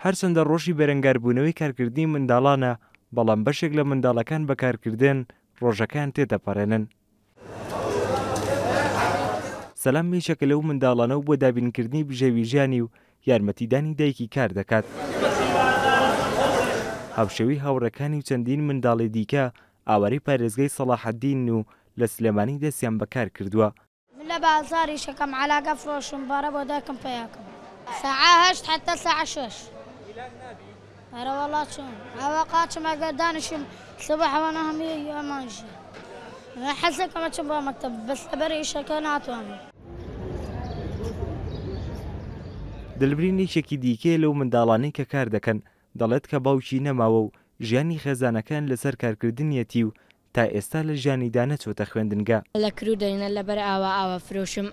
هەرچەندە ڕۆژی بەرەنگاربوونەوەی کارکردنی منداڵانە، بەڵام بەشێک لە منداڵەکان بەکارکردن ڕۆژەکان تێدەپەڕێنن. سەلام میشەکە لەو منداڵانە و بۆ دابینکردنی بژێوی ژیانی و یارمەتیدانی دایکی کار دەکات. هاوشێوی هاوڕێکانی و چەندین منداڵی دیکە ئاوارەی پارێزگای سەلاحەددین و لە سلێمانی دەستیان بەکار کردووە. من لە بازاری شەکەم عەلاقە فرۆشم بەڕە بۆ دایکم پێیاکەم ساعە 8 حتى ساعە 6. ئەرە وەڵا چۆن ئەوە قاچم ئەگەر دانیشم سبح ئەوانە هەمووی ئەمانژی حەزەکەمە چم بۆ مەکتەب بەس لەبەر ئیشەکە ناتوانم. دڵبرینێکێکی دیکەیە لەو منداڵانەی کە کار دەکەن دەڵێت کە باوکی نەماوە و ژیانی خێزانەکان لەسەر کارکردنیەتی و تا ئێستا لە ژیانیدا نەچۆتە خوێندنگە. لە کرو دەینە لەبەر ئاوا فرۆشم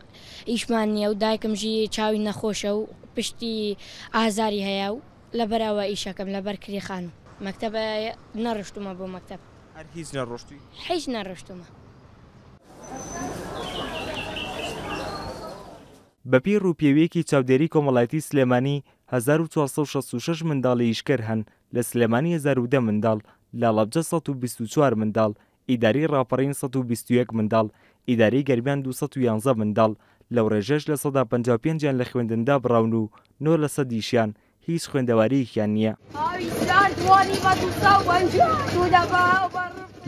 ئیشمان نییە و دایکمژی چاوی نەخۆشە و پشتی ئازاری هەیە و لەبەرەوە ئیشەکەم لەبەر کریخان مەکتەب نەڕشتومە بۆ مەکتەب. هەر هیچ نەڕۆشتووی؟ هیچ نەڕشتومە. بەپێی ڕووپێوەیەکی چاودێری کۆمەڵایەتی سلێمانی 1466 منداڵی ئیشکەر هەن لە سلێمانی 1010 منداڵ، لە لەبجە 124 منداڵ، ئیداری ڕاپەڕین 121 منداڵ، ئیداری گەرمیان 211 منداڵ، لەو ڕێژەش لە 155یان لە خوێندندا بڕاون و 9 لە سەدیشیان هیچ خوێندەواریەکیان نییە.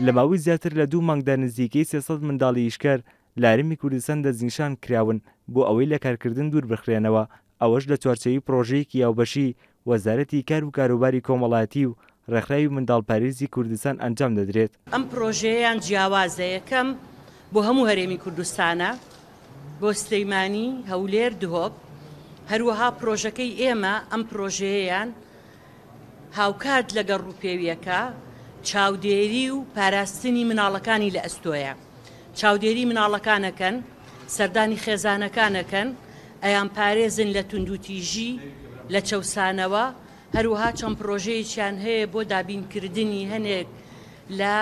لە ماوەی زیاتر لە 2 مانگدا نزیکەی 300 منداڵی ئیشکەر لە هەرێمی کوردستان دەستنیشان کراون بۆ ئەوەی لە کارکردن دوور بخرێنەوە، ئەوەش لە چوارچێوەی پرۆژەیەکی یاوبەشی وەزارەتی کار و کاروباری کۆمەڵایەتی و ڕێکخراوی منداڵپارێزی کوردستان ئەنجام دەدرێت. ئەم پرۆژەیەیان جیاوازە یەکەم بۆ هەموو هەرێمی کوردستانە، بۆ سلەیمانی، هەولێر، دهۆک. هەروەها پرۆژەکەی ئێمە ئەم پرۆژەیەیان هاوکات لەگەڵ ڕووپێویەکە چاودێری و پاراستنی مناڵەکانی لە ئەستۆیە. چاودێری مناڵەکانەکەن، سەردانی خێزانەکانەکەن، ئەیان پارێزن لە توندوتیژی لە چەوسانەوە. هەروەها چەند پرۆژەیەکیان هەیە بۆ دابینکردنی هەنێک لە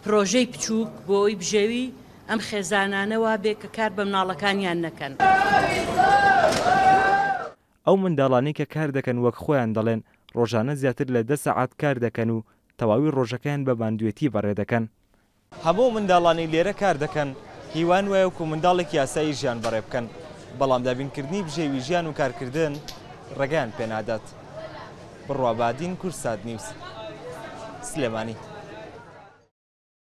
پرۆژەی بچووک بۆی بژێوی ئەم خێزانانەوە بێ کە کار بە مناڵەکانیان نەکەن. ئەو منداڵانەی کە کار دەکەن وەک خۆیان دەڵێن ڕۆژانە زیاتر لە 10 سەعات کار دەکەن و تەواوی ڕۆژەکەیان بە ماندوێتی بەڕێ دەکەن. هەموو منداڵانی لێرە کار دەکەن هیوان وایە وەکو منداڵێکی یاسایی ژیان بەڕێ بکەن، بەڵام دابینکردنی بژێوی ژیان و کارکردن ڕێگەیان پێنادات. بڕوا بادین کورسات نیوس سلێمانی.